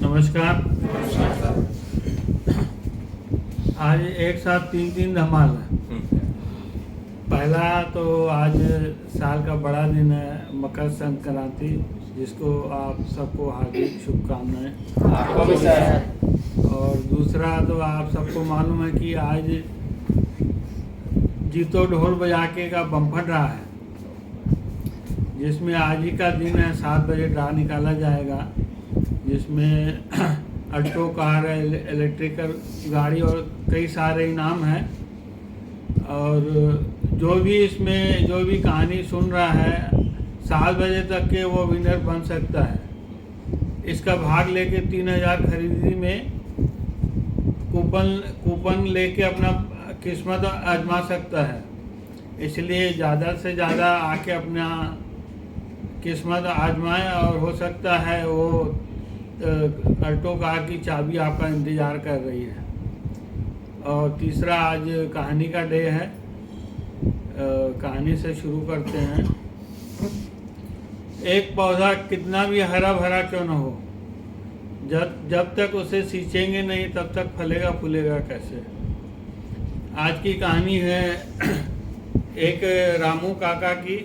नमस्कार। आज एक साथ तीन धमाल है। पहला तो आज साल का बड़ा दिन है, मकर संक्रांति, जिसको आप सबको हार्दिक शुभकामनाएं। और दूसरा तो आप सबको मालूम है कि आज जीतो ढोल बजा के का बम्फर ड्रा है, जिसमें आज ही का दिन है 7 बजे ड्रा निकाला जाएगा, जिसमें ऑल्टो कार, इलेक्ट्रिकल गाड़ी और कई सारे इनाम हैं। और जो भी कहानी सुन रहा है 7 बजे तक के वो विनर बन सकता है। इसका भाग लेके 3000 खरीदी में कूपन लेके अपना किस्मत आजमा सकता है। इसलिए ज़्यादा से ज़्यादा आके अपना किस्मत आजमाएं और हो सकता है वो ऑल्टो कार की चाबी आपका इंतज़ार कर रही है। और तीसरा, आज कहानी का डे है। कहानी से शुरू करते हैं। एक पौधा कितना भी हरा भरा क्यों न हो, जब तक उसे सींचेंगे नहीं तब तक फलेगा फूलेगा कैसे। आज की कहानी है एक रामू काका की,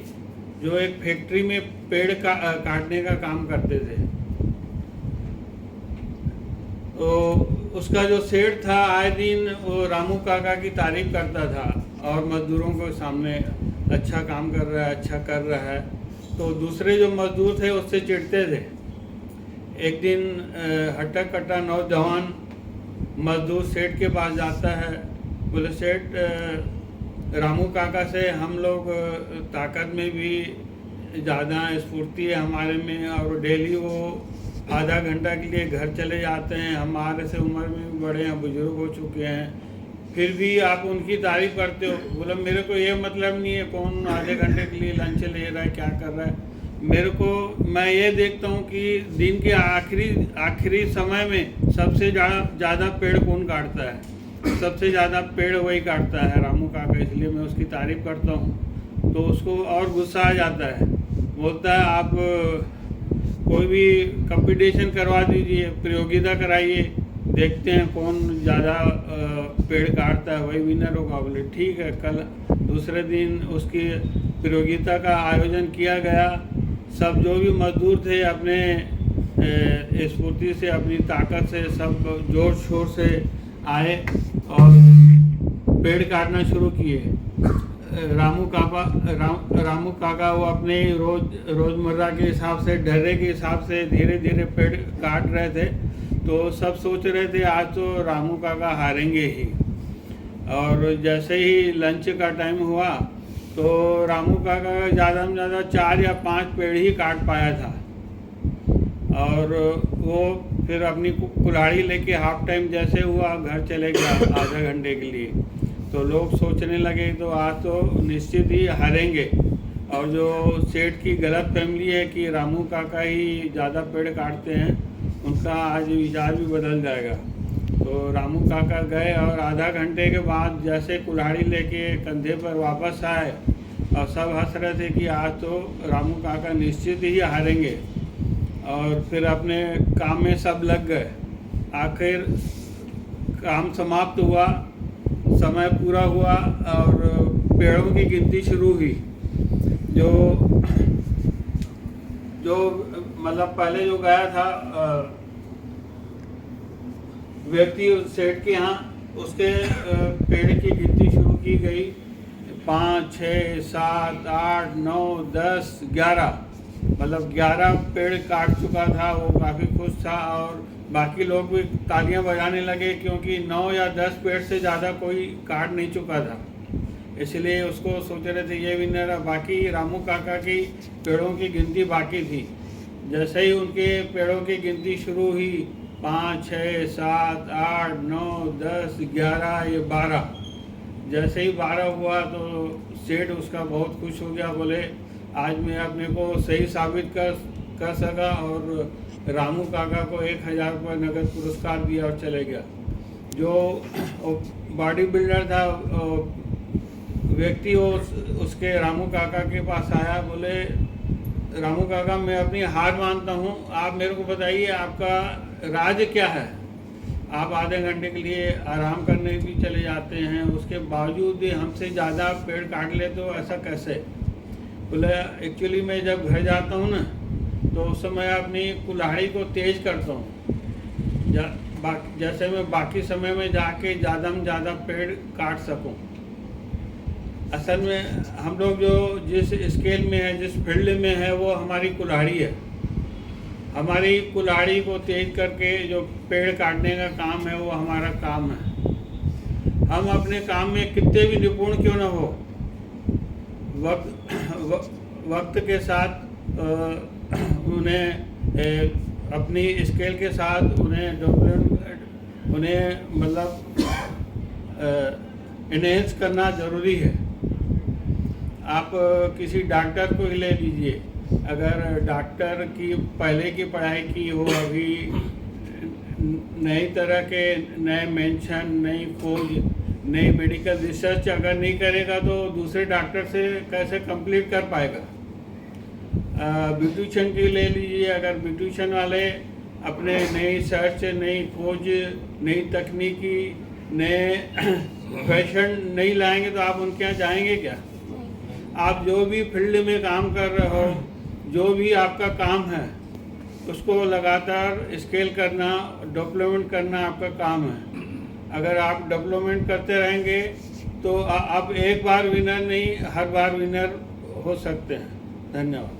जो एक फैक्ट्री में पेड़ काटने का काम करते थे। तो उसका जो सेठ था आए दिन वो रामू काका की तारीफ करता था और मजदूरों के सामने अच्छा काम कर रहा है, अच्छा कर रहा है। तो दूसरे जो मजदूर थे उससे चिढ़ते थे। एक दिन हट्टा कट्टा नौजवान मजदूर सेठ के पास जाता है। बोले, सेठ, रामू काका से हम लोग ताकत में भी ज़्यादा स्फूर्ति है हमारे में, और डेली वो आधा घंटा के लिए घर चले जाते हैं। हमारे से उम्र में भी बड़े हैं, बुजुर्ग हो चुके हैं, फिर भी आप उनकी तारीफ करते हो। बोला, मेरे को ये मतलब नहीं है कौन आधे घंटे के लिए लंच ले रहा है, क्या कर रहा है। मैं ये देखता हूँ कि दिन के आखिरी समय में सबसे ज़्यादा पेड़ कौन काटता है। सबसे ज़्यादा पेड़ वही काटता है, रामू काका। इसलिए मैं उसकी तारीफ करता हूँ। तो उसको और गुस्सा आ जाता है। बोलता है, आप कोई भी कंपटीशन करवा दीजिए, प्रतियोगिता कराइए, देखते हैं कौन ज़्यादा पेड़ काटता है, वही विनर होगा। बोले, ठीक है। कल दूसरे दिन उसकी प्रतियोगिता का आयोजन किया गया। सब जो भी मजदूर थे अपने स्फूर्ति से, अपनी ताकत से, सब जोर शोर से आए और पेड़ काटना शुरू किए। रामू काका वो अपने रोज़मर्रा के हिसाब से, ढर्रे के हिसाब से धीरे धीरे पेड़ काट रहे थे। तो सब सोच रहे थे आज तो रामू काका हारेंगे ही। और जैसे ही लंच का टाइम हुआ तो रामू काका ज़्यादा में ज़्यादा 4 या 5 पेड़ ही काट पाया था। और वो फिर अपनी कुल्हाड़ी लेके हाफ टाइम जैसे हुआ घर चले गया आधा घंटे के लिए। तो लोग सोचने लगे तो आज तो निश्चित ही हारेंगे। और जो सेठ की गलत फहमी है कि रामू काका ही ज़्यादा पेड़ काटते हैं, उनका आज विचार भी बदल जाएगा। तो रामू काका गए और आधा घंटे के बाद जैसे कुल्हाड़ी लेके कंधे पर वापस आए और सब हंस रहे थे कि आज तो रामू काका निश्चित ही हारेंगे। और फिर अपने काम में सब लग गए। आखिर काम समाप्त हुआ, समय पूरा हुआ और पेड़ों की गिनती शुरू हुई। जो मतलब पहले जो गया था व्यक्ति सेठ के यहाँ, उसके पेड़ की गिनती शुरू की गई। 5, 6, 7, 8, 9, 10, 11, मतलब 11 पेड़ काट चुका था। वो काफ़ी खुश था और बाकी लोग भी तालियां बजाने लगे, क्योंकि 9 या 10 पेड़ से ज़्यादा कोई काट नहीं चुका था। इसलिए उसको सोच रहे थे ये विनर है। बाकी रामू काका की पेड़ों की गिनती बाकी थी। जैसे ही उनके पेड़ों की गिनती शुरू हुई, 5, 6, 7, 8, 9, 10, 11, ये 12, जैसे ही 12 हुआ तो सेठ उसका बहुत खुश हो गया। बोले, आज मैं अपने को सही साबित कर सका। और रामू काका को 1000 रुपये नगद पुरस्कार दिया और चले गया। जो बॉडी बिल्डर था व्यक्ति, वो उसके रामू काका के पास आया। बोले, रामू काका, मैं अपनी हार मानता हूँ। आप मेरे को बताइए आपका राज क्या है? आप आधे घंटे के लिए आराम करने भी चले जाते हैं, उसके बावजूद भी हमसे ज़्यादा पेड़ काट ले, तो ऐसा कैसे? बोले एक्चुअली मैं जब घर जाता हूँ ना, तो उस समय अपनी कुल्हाड़ी को तेज करता हूँ, जैसे मैं बाकी समय में जाके ज़्यादा में ज़्यादा पेड़ काट सकूँ। असल में हम लोग जो जिस स्केल में है, जिस फील्ड में है, वो हमारी कुल्हाड़ी है। हमारी कुल्हाड़ी को तेज करके जो पेड़ काटने का काम है, वो हमारा काम है। हम अपने काम में कितने भी निपुण क्यों न हो, वक्त के साथ उन्हें अपनी स्केल के साथ उन्हें मतलब इनहेंस करना ज़रूरी है। आप किसी डॉक्टर को ही ले लीजिए, अगर डॉक्टर की पहले की पढ़ाई की हो, अभी नई तरह के नए मेंशन, नई खोज, नई मेडिकल रिसर्च अगर नहीं करेगा तो दूसरे डॉक्टर से कैसे कंप्लीट कर पाएगा? ब्यूटिशियन की ले लीजिए, अगर ब्यूटिशियन वाले अपने नई सर्च, नई खोज, नई तकनीकी, नए फैशन नहीं लाएंगे तो आप उनके यहाँ जाएंगे क्या? आप जो भी फील्ड में काम कर रहे हो, जो भी आपका काम है, उसको लगातार स्केल करना, डेवलपमेंट करना आपका काम है। अगर आप डेवलपमेंट करते रहेंगे तो आप एक बार विनर नहीं, हर बार विनर हो सकते हैं। धन्यवाद।